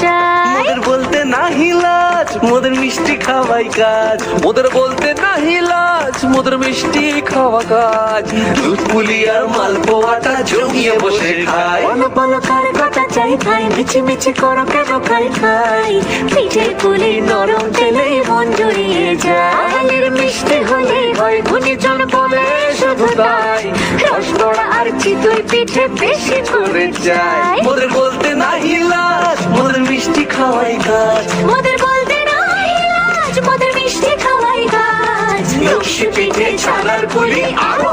চাই। মোদের বলতে নাহি লাজ, মোদের মিষ্টি খাওয়াই কাজ। মোদের বলতে নাহি লাজ, মোদের মিষ্টি খাওয়া কাজ। দুধ পুলি আর মালপোয়াটা জমিয়ে বসে খাই। বলো বলো কার কথা চাই ভাই, মিছি মিছি করো কেন খাই খাই। পিঠের পুলি নরম তেলেই মন জড়িয়ে যায়। বাঙালির মিষ্টি হলেই হয় গুণীজন বলে শুধু তাই। রসগোড়া আর চিতই পিঠে বেশি করে যায়। মোদের বলতে নাহি লাজ, মোদের মিষ্টি খাওয়াই কাজ। মোদের বলতে নাই লাজ, মোদের মিষ্টি খাওয়াই কাজ। লক্ষ্মী পিঠে ছানার পুলি আরো